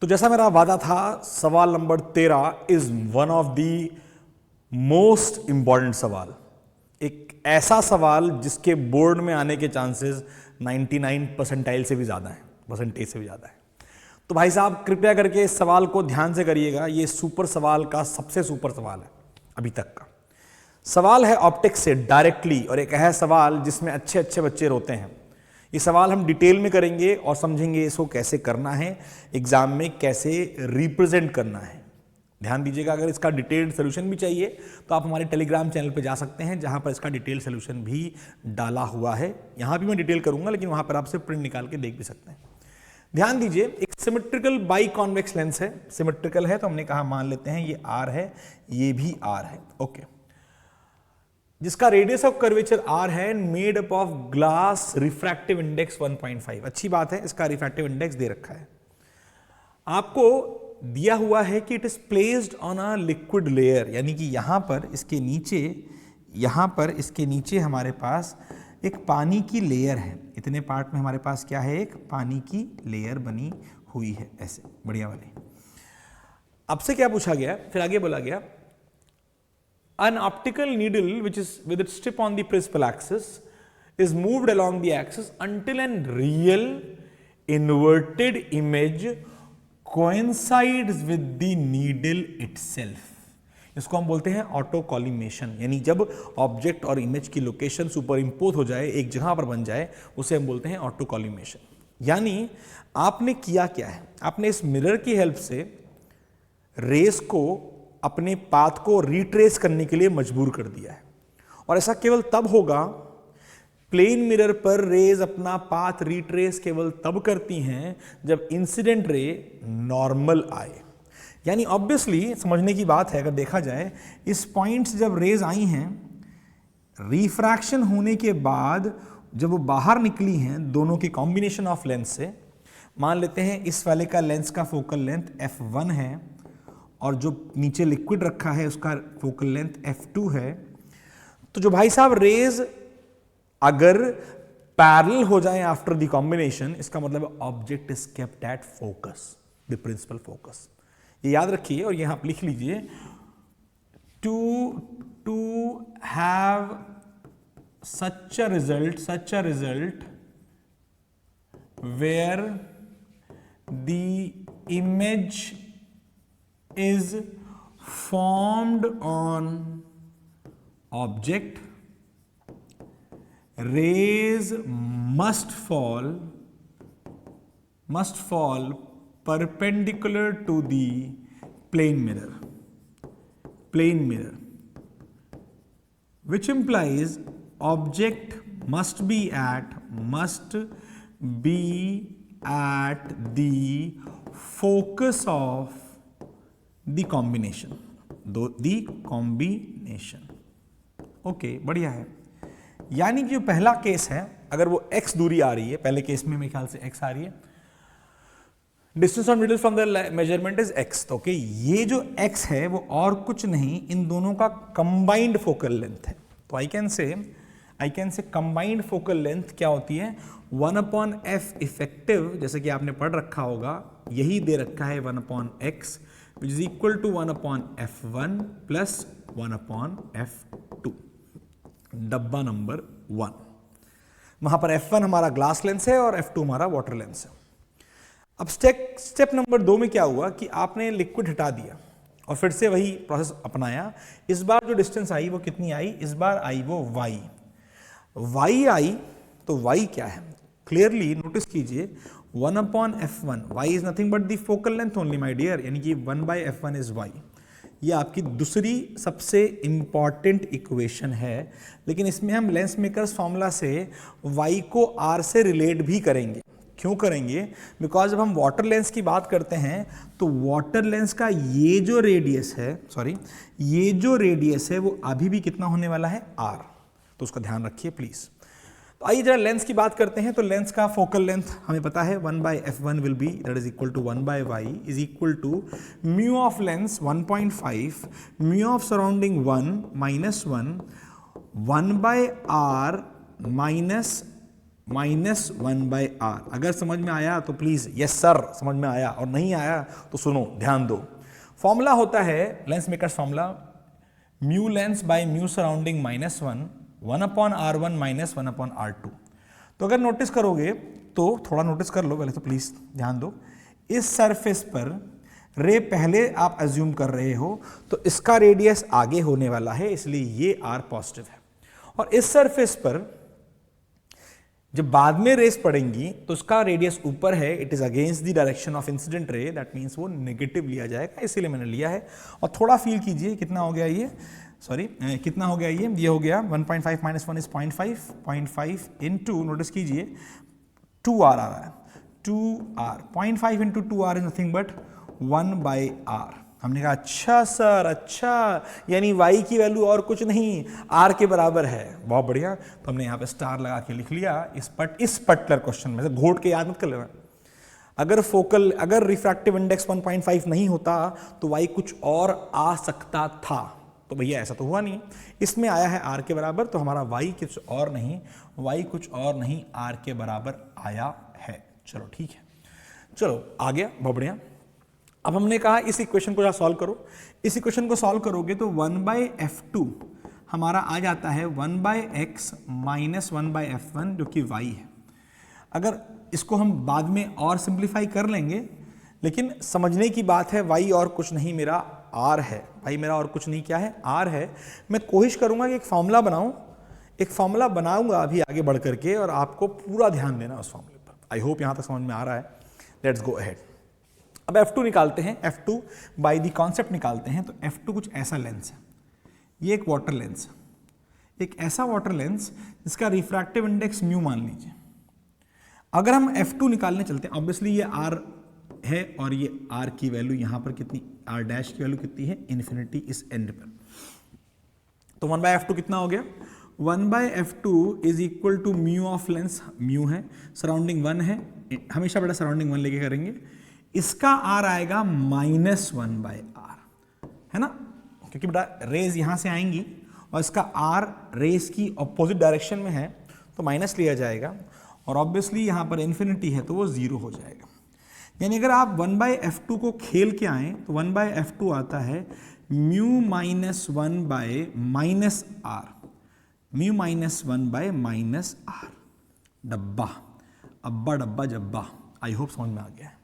तो जैसा मेरा वादा था, सवाल number 13 is one of the most important सवाल, एक ऐसा सवाल जिसके बोर्ड में आने के चांसेस 99 परसेंटाइल से भी ज़्यादा है, परसेंटेज से भी ज़्यादा है। तो भाई साहब कृपया करके इस सवाल को ध्यान से करिएगा, ये सुपर सवाल का सबसे सुपर सवाल है अभी तक का। सवाल है ऑप्टिक्स से डायरेक्टली, और एक है सवाल जिसमें अच्छे अच्छे बच्चे रोते हैं। ये सवाल हम डिटेल में करेंगे और समझेंगे इसको कैसे करना है, एग्जाम में कैसे रिप्रेजेंट करना है। ध्यान दीजिएगा, अगर इसका डिटेल्ड सोल्यूशन भी चाहिए तो आप हमारे टेलीग्राम चैनल पे जा सकते हैं, जहां पर इसका डिटेल सोल्यूशन भी डाला हुआ है। यहां भी मैं डिटेल करूंगा, लेकिन वहां पर आप सिर्फ प्रिंट निकाल के देख भी सकते हैं। ध्यान दीजिए, एक सिमेट्रिकल बाई कॉन्वेक्स लेंस है। सिमेट्रिकल है तो हमने कहा मान लेते हैं ये आर है, ये भी आर है, ओके, जिसका रेडियस ऑफ कर्वेचर आर है, made up of glass, refractive index 1.5। अच्छी बात है, इसका रिफ्रैक्टिव इंडेक्स दे रखा है। आपको दिया हुआ है कि it is placed on a liquid layer, यानी कि यहां पर इसके नीचे हमारे पास एक पानी की लेयर है। इतने पार्ट में हमारे पास क्या है, एक पानी की लेयर बनी हुई है, ऐसे बढ़िया वाली। अब से क्या पूछा गया, फिर आगे बोला गया, an optical needle which is with its tip on the principal axis is moved along the axis until a real inverted image coincides with the needle itself। इसको हम बोलते हैं ऑटो कॉलिमेशन, यानी जब ऑब्जेक्ट और इमेज की location super impose हो जाए, एक जगह पर बन जाए, उसे हम बोलते हैं ऑटो कॉलिमेशन। यानी आपने किया क्या है, आपने इस मिरर की हेल्प से रेस को अपने पाथ को रिट्रेस करने के लिए मजबूर कर दिया है। और ऐसा केवल तब होगा, प्लेन मिरर पर रेज अपना पाथ रिट्रेस केवल तब करती हैं जब इंसिडेंट रे नॉर्मल आए। यानी ऑब्वियसली समझने की बात है, अगर देखा जाए इस पॉइंट से जब रेज आई हैं, रिफ्रैक्शन होने के बाद जब वो बाहर निकली हैं दोनों की कॉम्बिनेशन ऑफ लेंस से, मान लेते हैं इस वाले का लेंस का फोकल लेंथ f1 है और जो नीचे लिक्विड रखा है उसका फोकल लेंथ f2 है, तो जो भाई साहब रेज अगर पैरेलल हो जाए आफ्टर द कॉम्बिनेशन, इसका मतलब object is kept at focus, the principal focus. ये याद रखिए और यहां आप लिख लीजिए, to have such a result where the image is formed on object, rays must fall perpendicular to the plane mirror, which implies object must be at the focus of the combination, okay, बढ़िया है। यानी कि जो पहला case है, अगर वो x दूरी आ रही है, पहले केस में मेरे ख्याल से x आ रही है, distance on middle from the measurement is x, तो ओके, ये जो x है वो और कुछ नहीं, इन दोनों का कंबाइंड फोकल लेंथ है। तो I can say combined focal length क्या होती है, 1/f इफेक्टिव, जैसे कि आपने पढ़ रखा होगा, यही दे रखा है 1/x, which is equal to 1/f1 plus 1/f2, डब्बा नंबर 1। वहां पर f1 हमारा ग्लास लेंस है और f2 हमारा वाटर लेंस है। अब स्टेप नंबर 2 में क्या हुआ कि आपने लिक्विड हटा दिया और फिर से वही प्रोसेस अपनाया। इस बार जो डिस्टेंस आई वो कितनी आई, इस बार आई वो y आई, तो y क्या है, क्लियरली नोटिस कीजिए, 1/f1, y is nothing but the focal length only my dear, यानी कि 1/f1 इज y। ये आपकी दूसरी सबसे इंपॉर्टेंट इक्वेशन है, लेकिन इसमें हम लेंस मेकर्स फॉर्मूला से y को r से रिलेट भी करेंगे। क्यों करेंगे, बिकॉज जब हम वाटर लेंस की बात करते हैं तो वाटर लेंस का ये जो रेडियस है वो अभी भी कितना होने वाला है, r, तो उसका ध्यान रखिए प्लीज। तो आइए जरा लेंस की बात करते हैं। तो लेंस का फोकल लेंथ हमें पता है 1/f1 will be that is equal to 1/y is equal to mu of lens 1.5 mu of surrounding 1 -1 1/r minus -1/r। अगर समझ में आया तो प्लीज यस सर समझ में आया, और नहीं आया तो सुनो, ध्यान दो। फॉर्मूला होता है lens makers formula, mu lens by mu surrounding -1, 1/r1 -1/r2। तो अगर नोटिस करोगे तो थोड़ा नोटिस कर लो पहले, तो प्लीज ध्यान दो। इस सरफेस पर रे पहले आप अज्यूम कर रहे हो तो इसका रेडियस आगे होने वाला है, इसलिए ये r पॉजिटिव है। और इस सरफेस पर जब बाद में रेस पड़ेंगी तो उसका रेडियस ऊपर है, it is against the direction of incident ray, that means वो नेगेटिव लिया जाएगा, इसीलिए मैंने लिया है। और थोड़ा फील कीजिए कितना हो गया ये, सॉरी कितना हो गया ये हो गया 1.5 - 1 इज 0.5 इनटू, नोटिस कीजिए 2r आ रहा है, 2r 0.5 into 2r is nothing but 1/r। हमने कहा अच्छा सर, अच्छा यानी y की वैल्यू और कुछ नहीं r के बराबर है, बहुत बढ़िया। तो हमने यहाँ पे स्टार लगा के लिख लिया इस पर्टिकुलर क्वेश्चन में से, घोट के याद मत कर लेना। अगर रिफ्रैक्टिव इंडेक्स 1.5 नहीं होता तो y कुछ और आ सकता था, तो भैया ऐसा तो हुआ नहीं, इसमें आया है r के बराबर, तो हमारा y कुछ और नहीं r के बराबर आया है। चलो ठीक है, चलो आ गया, बहुत बढ़िया। अब हमने कहा इस इक्वेशन को सॉल्व करो, इस इक्वेशन को सॉल्व करोगे तो 1/f2 हमारा आ जाता है 1/x - 1/f1 जो कि y है। अगर इसको हम बाद में और सिंप्लीफाई कर लेंगे, लेकिन समझने की बात है y और कुछ नहीं मेरा r है, भाई मेरा और कुछ नहीं क्या है r है। मैं कोशिश करूंगा कि एक फॉर्मूला बनाऊंगा अभी आगे बढ़ करके, और आपको पूरा ध्यान देना उस फॉर्मूले पर। आई होप यहां तक समझ में आ रहा है। Let's go ahead. अब F2 निकालते हैं, F2 बाय द कॉन्सेप्ट निकालते हैं। तो F2 कुछ ऐसा लेंस है, ये एक वाटर लेंस है, एक ऐसा वाटर लेंस जिसका रिफ्रैक्टिव इंडेक्स म्यू मान लीजिए। अगर हम F2 निकालने चलते हैं, ऑब्वियसली ये R है और ये R की वैल्यू यहाँ पर कितनी, R डैश की वैल्यू कितनी है, इन्फिनिटी इस एंड पर। तो 1/f2 कितना हो गया, 1/f2 is equal to mu of lens, mu है, सराउंडिंग 1 है, हमेशा बड़ा सराउंडिंग 1 लेके करेंगे। इसका r आएगा -1/r, है ना, क्योंकि बेटा रेज यहां से आएंगी और इसका r रेज की ऑपोजिट डायरेक्शन में है तो माइनस लिया जाएगा, और ऑब्वियसली यहां पर इन्फिनिटी है तो वो 0 हो जाएगा। यानी अगर आप 1/f2 को खेल के आए तो 1/f2 आता है म्यू -1/-r, म्यू -1/-r, डब्बा अब्बा डब्बा जब्बा। आई होप समझ में आ गया है।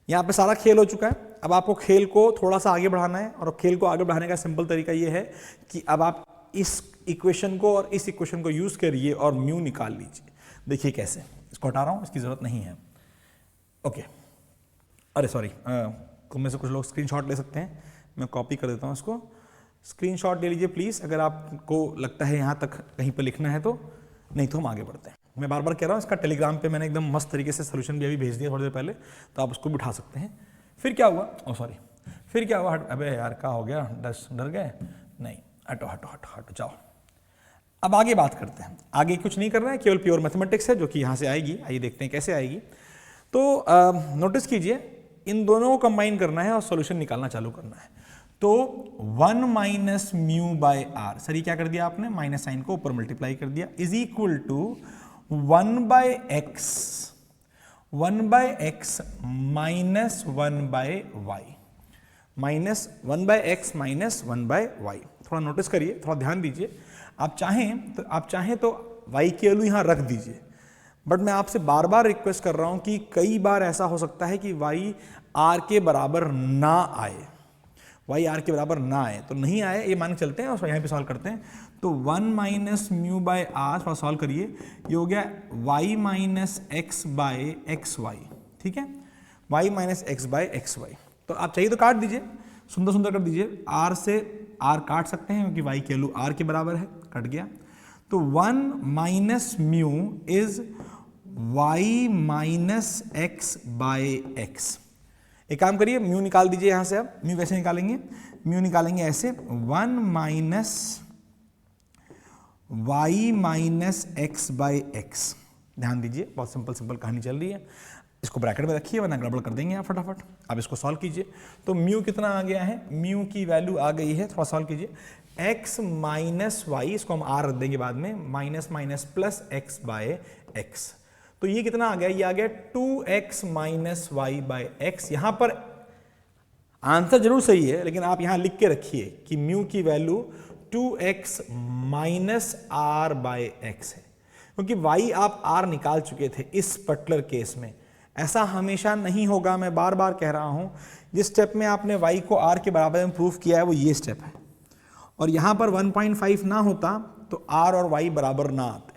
यहाँ पे सारा खेल हो चुका है। अब आपको खेल को थोड़ा सा आगे बढ़ाना है, और खेल को आगे बढ़ाने का सिंपल तरीका ये है कि अब आप इस इक्वेशन को और इस इक्वेशन को यूज करिए और म्यू निकाल लीजिए। देखिए कैसे, इसको हटा रहा हूँ, इसकी जरूरत नहीं है। ओके, अरे सॉरी, तुम में से कुछ लोग स्क्रीनशॉट ले सकते हैं, मैं कॉपी कर देता हूँ इसको। स्क्रीनशॉट ले लीजिए प्लीज, अगर आपको लगता है यहाँ तक कहीं पर लिखना है तो, नहीं तो हम आगे बढ़ते हैं। मैं बार बार कह रहा हूँ, इसका टेलीग्राम पे मैंने एकदम मस्त तरीके से सोल्यूशन भी अभी भेज दिया थोड़ी देर पहले, तो आप उसको भी उठा सकते हैं। फिर क्या हुआ, फिर क्या हुआ, अबे यार क्या हो गया, डर गए, नहीं, हटो हटो हटो हटो, जाओ। अब आगे बात करते हैं। आगे कुछ नहीं करना है, केवल प्योर मैथमेटिक्स है जो कि यहाँ से आएगी। आइए देखते हैं कैसे आएगी। तो नोटिस कीजिए, इन दोनों को कंबाइन करना है और सोल्यूशन निकालना चालू करना है। तो 1 - μ/r, सर ये क्या कर दिया आपने, माइनस साइन को ऊपर मल्टीप्लाई कर दिया, is equal to 1/x -1/y, -1/x -1/y। थोड़ा नोटिस करिए, थोड़ा ध्यान दीजिए। आप चाहें तो y की वैल्यू यहाँ रख दीजिए, बट मैं आपसे बार बार रिक्वेस्ट कर रहा हूं कि कई बार ऐसा हो सकता है कि y r के बराबर ना आए, y r के बराबर ना आए, तो नहीं आए ये मान के चलते हैं और यहाँ पे सॉल्व करते हैं। तो 1 - μ/r, थोड़ा सॉल्व करिए, ये हो गया y - x/xy, ठीक है, y - x/xy। तो आप चाहिए तो काट दीजिए, सुंदर सुंदर कर दीजिए, r से r काट सकते हैं क्योंकि y की वैल्यू r के बराबर है, कट गया। तो 1 - μ इज y - x/x। एक काम करिए, म्यू निकाल दीजिए यहां से। अब म्यू कैसे निकालेंगे, म्यू निकालेंगे ऐसे, 1 - y - x/x। ध्यान दीजिए, बहुत सिंपल कहानी चल रही है। इसको ब्रैकेट में रखिए वरना गड़बड़ कर देंगे आप फटाफट। अब इसको सॉल्व कीजिए। तो म्यू कितना आ गया है, म्यू की वैल्यू आ गई है, थोड़ा सॉल्व कीजिए, x - y, इसको हम r रख देंगे बाद में, माइनस प्लस x/x एक्स। तो ये कितना आ गया, ये आ गया 2x minus Y bye x. यहां पर आंसर जरूर सही है, लेकिन आप यहां लिख के रखिए कि म्यू की value 2x minus R by X है, क्योंकि y आप r निकाल चुके थे इस पर्टिकुलर केस में। ऐसा हमेशा नहीं होगा, मैं बार बार कह रहा हूं। जिस स्टेप में आपने y को r के बराबर में प्रूफ किया है वो ये स्टेप है, और यहां पर 1.5 ना होता तो r और y बराबर ना आते।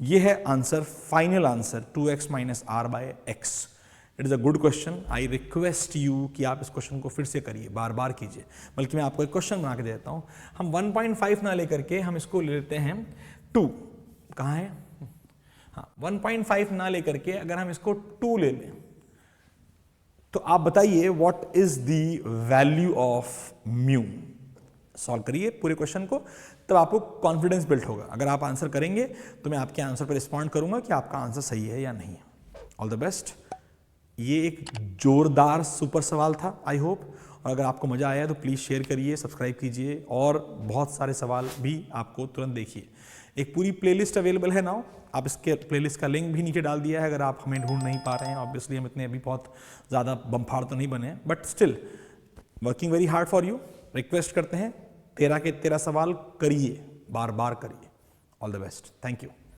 ये है answer, final answer 2x minus R by X. It is a good question. I request you कि आप इस क्वेश्चन को फिर से करिए, बार बार कीजिए। बल्कि मैं आपको एक क्वेश्चन बना के देता हूँ। हम 1.5 ना लेकर के हम इसको ले लेते हैं 2। कहाँ है? हाँ, 1.5 ना लेकर के अगर हम इसको 2 ले लें तो आप बताइए what is the value of mu. Solve करिए पूरे क्वेश्चन को, तब आपको कॉन्फिडेंस बिल्ड होगा। अगर आप आंसर करेंगे तो मैं आपके आंसर पर रिस्पॉन्ड करूंगा कि आपका आंसर सही है या नहीं है। All the best. ये एक जोरदार सुपर सवाल था, आई होप। और अगर आपको मजा आया तो प्लीज़ शेयर करिए, सब्सक्राइब कीजिए, और बहुत सारे सवाल भी आपको तुरंत देखिए। एक पूरी प्लेलिस्ट अवेलेबल है नाउ, आप इसके प्लेलिस्ट का लिंक भी नीचे डाल दिया है अगर आप हमें ढूंढ नहीं पा रहे हैं। ऑब्वियसली हम इतने अभी बहुत ज़्यादा बमफाड़ तो नहीं बने हैं, but still working very hard for you. Request करते हैं 13 के 13 सवाल करिए, बार बार करिए। All the best, thank you.